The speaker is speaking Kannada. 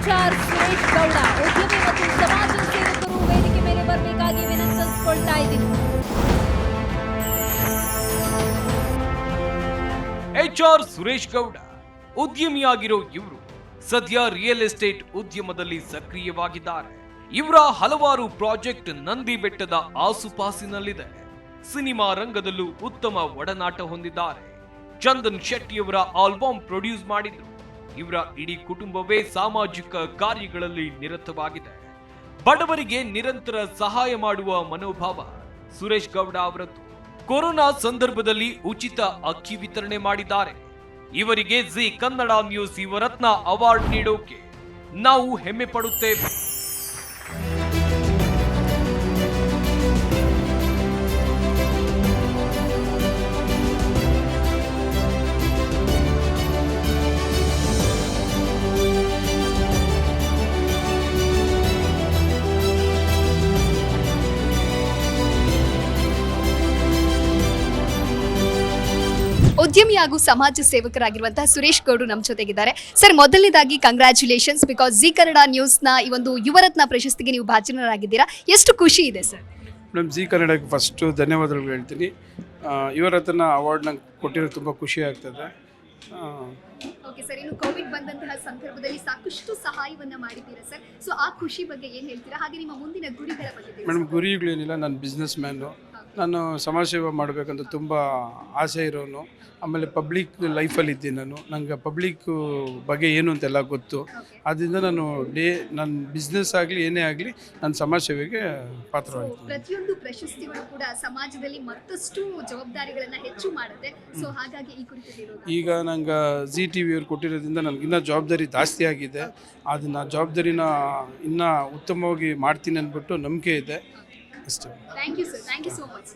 HR ಸುರೇಶ್ ಗೌಡ ಉದ್ಯಮಿ ಮತ್ತು ಸಮಾಜ ಸೇವಕರು ವೇದಿಕೆ ಮೇಲೆ ಬರಬೇಕಾಗಿ ವಿನಂತಿಸಿಕೊಳ್ತಾ ಇದ್ದೀನಿ. HR ಸುರೇಶ್ ಗೌಡ ಉದ್ಯಮಿಯಾಗಿರೋ ಇವರು ಸದ್ಯ ರಿಯಲ್ ಎಸ್ಟೇಟ್ ಉದ್ಯಮದಲ್ಲಿ ಸಕ್ರಿಯವಾಗಿದ್ದಾರೆ. ಇವರ ಹಲವಾರು ಪ್ರಾಜೆಕ್ಟ್ ನಂದಿ ಬೆಟ್ಟದ ಆಸುಪಾಸಿನಲ್ಲಿದೆ. ಸಿನಿಮಾ ರಂಗದಲ್ಲೂ ಉತ್ತಮ ಒಡನಾಟ ಹೊಂದಿದ್ದಾರೆ. ಚಂದನ್ ಶೆಟ್ಟಿಯವರ ಆಲ್ಬಮ್ ಪ್ರೊಡ್ಯೂಸ್ ಮಾಡಿದ್ರು. ಇವರ ಇಡೀ ಕುಟುಂಬವೇ ಸಾಮಾಜಿಕ ಕಾರ್ಯಗಳಲ್ಲಿ ನಿರತವಾಗಿದೆ. ಬಡವರಿಗೆ ನಿರಂತರ ಸಹಾಯ ಮಾಡುವ ಮನೋಭಾವ ಸುರೇಶ್ ಗೌಡ ಅವರದ್ದು. ಕೊರೋನಾ ಸಂದರ್ಭದಲ್ಲಿ ಉಚಿತ ಅಕ್ಕಿ ವಿತರಣೆ ಮಾಡಿದ್ದಾರೆ. ಇವರಿಗೆ Zee Kannada news Yuvaratna award ನೀಡೋಕೆ ನಾವು ಹೆಮ್ಮೆ ಪಡುತ್ತೇವೆ. ಉದ್ಯಮಿ ಹಾಗೂ ಸಮಾಜ ಸೇವಕರಾಗಿರುವಂತಹ ಸುರೇಶ್ ಗೌಡ್ರು ನಮ್ಮ ಜೊತೆಗಿದ್ದಾರೆ. ಸರ್, ಮೊದಲನೇದಾಗಿ ಕಂಗ್ರ್ಯಾಚುಲೇಷನ್ಸ್, ಬಿಕಾಸ್ ಜಿ ಕನ್ನಡ ನ್ಯೂಸ್ನ ಈ ಒಂದು ಯುವರತ್ನ ಪ್ರಶಸ್ತಿಗೆ ನೀವು ಭಾಜನರಾಗಿದ್ದೀರಾ. ಎಷ್ಟು ಖುಷಿ ಇದೆ ಸರ್? ಮೇಡಮ್, ಜಿ ಕನ್ನಡಕ್ಕೆ ಫಸ್ಟು ಧನ್ಯವಾದಗಳು ಹೇಳ್ತೀನಿ. ಯುವರತ್ನ ಅವಾರ್ಡ್ ನಂಗೆ ಕೊಟ್ಟಿರೋ ತುಂಬ ಖುಷಿ ಆಗ್ತದೆ. ಓಕೆ ಸರ್, ಇನ್ನು ಕೋವಿಡ್ ಬಂದಂತಹ ಸಂದರ್ಭದಲ್ಲಿ ಸಾಕಷ್ಟು ಸಹಾಯವನ್ನ ಮಾಡಿದ್ದೀರಾ ಸರ್. ಸೊ ಆ ಖುಷಿ ಬಗ್ಗೆ ಏನು ಹೇಳ್ತೀರಾ? ಹಾಗೆ ನಿಮ್ಮ ಮುಂದಿನ ಗುರಿಗಳ ಬಗ್ಗೆ? ಮೇಡಮ್, ಗುರಿಗಳೇನಿಲ್ಲ. ನಾನು ಬಿಸ್ನೆಸ್ ಮ್ಯಾನು. ನಾನು ಸಮಾಜ ಸೇವೆ ಮಾಡಬೇಕಂತ ತುಂಬ ಆಸೆ ಇರೋನು. ಆಮೇಲೆ ಪಬ್ಲಿಕ್ ಲೈಫಲ್ಲಿ ಇದ್ದೀನಿ ನಾನು. ನನಗೆ ಪಬ್ಲಿಕ್ ಬಗ್ಗೆ ಏನು ಅಂತೆಲ್ಲ ಗೊತ್ತು. ಆದ್ದರಿಂದ ನನ್ನ ಬಿಸ್ನೆಸ್ ಆಗಲಿ ಏನೇ ಆಗಲಿ ನನ್ನ ಸಮಾಜ ಸೇವೆಗೆ ಪಾತ್ರವಾಗ್ತೀನಿ. ಪ್ರತಿಯೊಂದು ಪ್ರಶಸ್ತಿಗಳು ಕೂಡ ಸಮಾಜದಲ್ಲಿ ಮತ್ತಷ್ಟು ಜವಾಬ್ದಾರಿಗಳನ್ನು ಹೆಚ್ಚು ಮಾಡುತ್ತೆ. ಸೊ ಹಾಗಾಗಿ ಈ ಕುರಿತು ಈಗ ನಂಗೆ ಜಿ ಟಿ ವಿಯವ್ರು ಕೊಟ್ಟಿರೋದ್ರಿಂದ ನನಗಿನ್ನ ಜವಾಬ್ದಾರಿ ಜಾಸ್ತಿ ಆಗಿದೆ. ಅದನ್ನು ಜವಾಬ್ದಾರಿನ ಇನ್ನೂ ಉತ್ತಮವಾಗಿ ಮಾಡ್ತೀನಿ ಅಂದ್ಬಿಟ್ಟು ನಂಬಿಕೆ ಇದೆ ಅಷ್ಟೇ. Thank you sir, thank you so much.